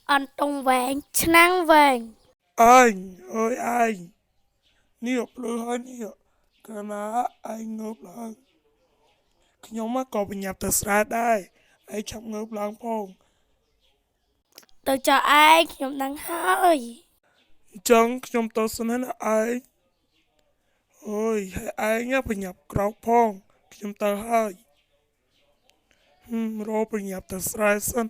anh tung vàng năng vàng Anh ơi anh, niệm lư hơi niệm, cái ná anh ngớp lần. Nhóm má có bị nhập từ xa đây, anh chăm ngớp lần phong. từ cho aiខ្ញុំđang hơi Chẳng nhóm tớ xin hết anh. Ôi, hãy anh nhá bị nhập krọc phong, nhóm tớ hơi. Rô bị nhập từ xa xin.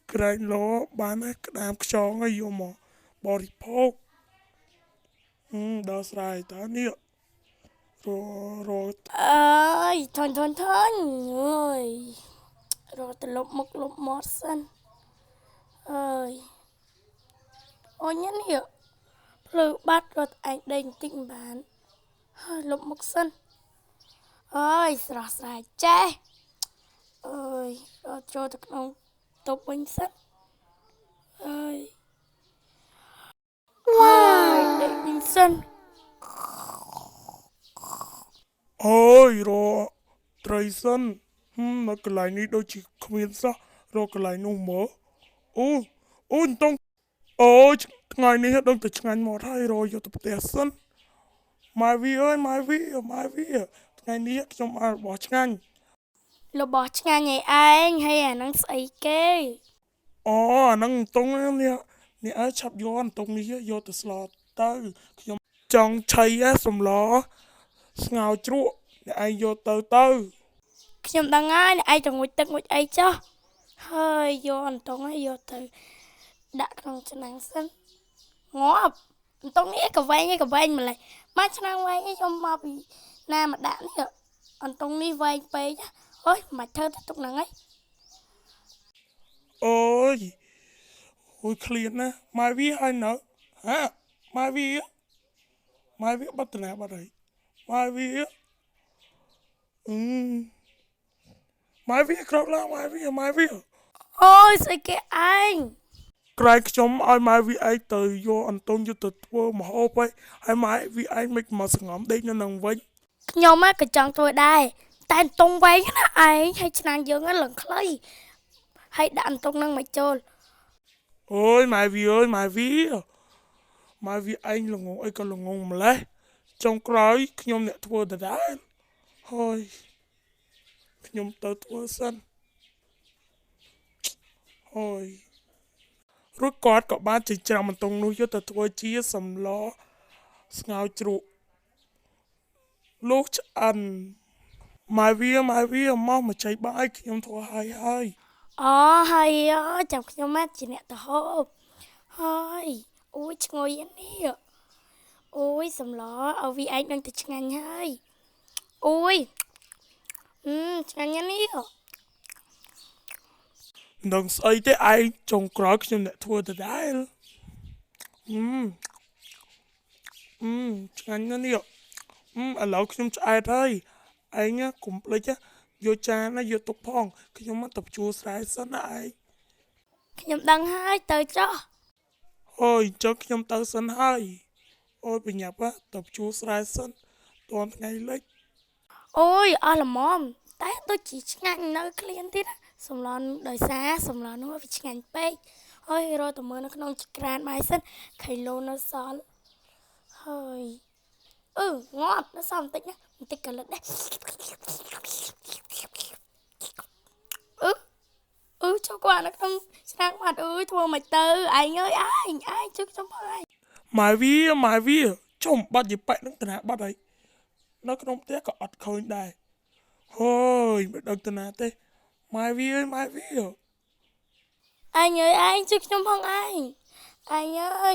Cái lỗ bán ấy cái đám cho ngay vô mà body poke. Đó xa ta niệm. Rồi ơi thôi ơi rồi từ lúc mót sân ơi ôi nhắn hiệu lư bắt rồi anh đền tình bán hơi lúc mốc sân ơi rõ ràng che ơi rồi cho được ông tục bánh sân ơi ơi đền tình sân ôi rồi trời sân mà cái lại ní đôi chỉ không yên sao rồi cái lại nụ mỡ ô ô tông ô ngày ní hết đông từ ngày một hai rồi giờ tập tè sân mai vi ơi mai vi ngày ní hết trong ai bỏ ngày lúc bỏ nhà ngày anh hay là năng xây kê ồ năng tông nè nè ai chập vô anh tông ní vô từ slot tới trong chay á sầm ló ngào chuột nè ai vô từ từ ខ្ញុំដឹងហើយអ្នកឯងទៅងុយទឹកងុយអីចុះហើយយកអន្ទង់ឲ្យយកទៅដាក់ក្នុងឆ្នាំងសិនងាប់អន្ទង់នេះក៏វែងឯងក៏វែងម្លេះមកឆ្នាំងវែងឯងខ្ញុំមកពីណាមកដាក់នេះអន្ទង់នេះវែងពេកអើយមិនធ្វើទៅទុកហ្នឹងឯង ôi ôi clean nè mai vi hay nở hả mai vi bắt từ nào bắt đấy mai vi ừ mai vi krok la mai vi អូយស្អីគេឯង ក្រែងខ្ញុំឲ្យម៉ែវាឯងទៅយកអន្ទង់យកទៅធ្វើម្ហូបហើយម៉ែវាឯងមិនមកសងំដេកនៅនឹងវិញខ្ញុំក៏ចង់ធ្វើដែរតែអន្ទង់វែងណាឯងហើយឆ្នាំងយើងឡើងខ្លីហើយដាក់អន្ទង់ហ្នឹងមកចូល អូយម៉ែវាអើយម៉ែវាឯងល្ងងអីក៏ល្ងងម្លេះចុងក្រោយខ្ញុំអ្នកធ្វើដដែលហើយខ្ញុំទៅធ្វើសិនហើយរួចគាត់ក៏បានចិញ្ច្រាំអន្ទង់នោះយកទៅធ្វើជាសម្លស្ងោរជ្រូកលោកឆ្អិនម៉ែវាមកមកចៃបាយខ្ញុំធ្វើហើយ អូហើយចាំខ្ញុំមកជាអ្នកទៅហូបហើយអូយឈ្ងុយនេះអូយសម្លឲ្យវាឯងនឹងទៅឆ្ងាញ់ហើយអូយឆ្ងាញ់នេះ នឹងស្អីទេឯងចុងក្រោយខ្ញុំអ្នកធ្វើដដែលឆ្ងាញ់ណាស់នេះឥឡូវខ្ញុំឆ្អែតហើយឯងកុំភ្លេចយកចានណាយកទុកផងខ្ញុំមកទៅជួស្រែសិនណាឯង ខ្ញុំដឹងហើយទៅចុះ អូយចុះខ្ញុំទៅសិនហើយអូយបញ្ញាប់ទៅជួស្រែសិនតនថ្ងៃលិច អូយអស់ល្មមតែដូចជាឆ្ងាញ់នៅក្លៀនទៀតសម្លដោយសារសម្លនោះវាឆ្ងាញ់ពេកហើយរត់ទៅមើលនៅក្នុងចក្រានបាយសិនខៃឡូនៅសល់ហើយងាប់នៅសល់បន្តិចណាបន្តិចក៏លឹកដែរចូលគាត់នៅក្នុងឆ្នាំងបាត់អើយធ្វើមិនទៅឯងអើយឯងជួយខ្ញុំផងឯង ម៉ែវាចុំបាត់យីប៉ែនឹងតាណាបាត់ហើយនៅក្នុងផ្ទះក៏អត់ឃើញដែរហើយមិនដឹងតាណាទេម៉ែវាអើយម៉ែវា ឯងអើយឯងជួយខ្ញុំផងឯងអើ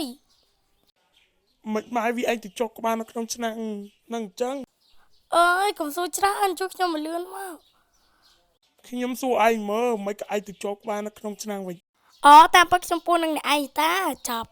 យ មិនម៉ែវាឯងទៅចុកក្បាលនៅក្នុងឆ្នាំងនឹងអញ្ចឹង អើយកុំសួរច្រើនជួយខ្ញុំមកលឿនមក ខ្ញុំសួរឯងមើលមិនក៏ឯងទៅចុកក្បាលនៅក្នុងឆ្នាំងវិញ អូតាមពិតខ្ញុំពូនឹងអ្នកឯងតាចាប់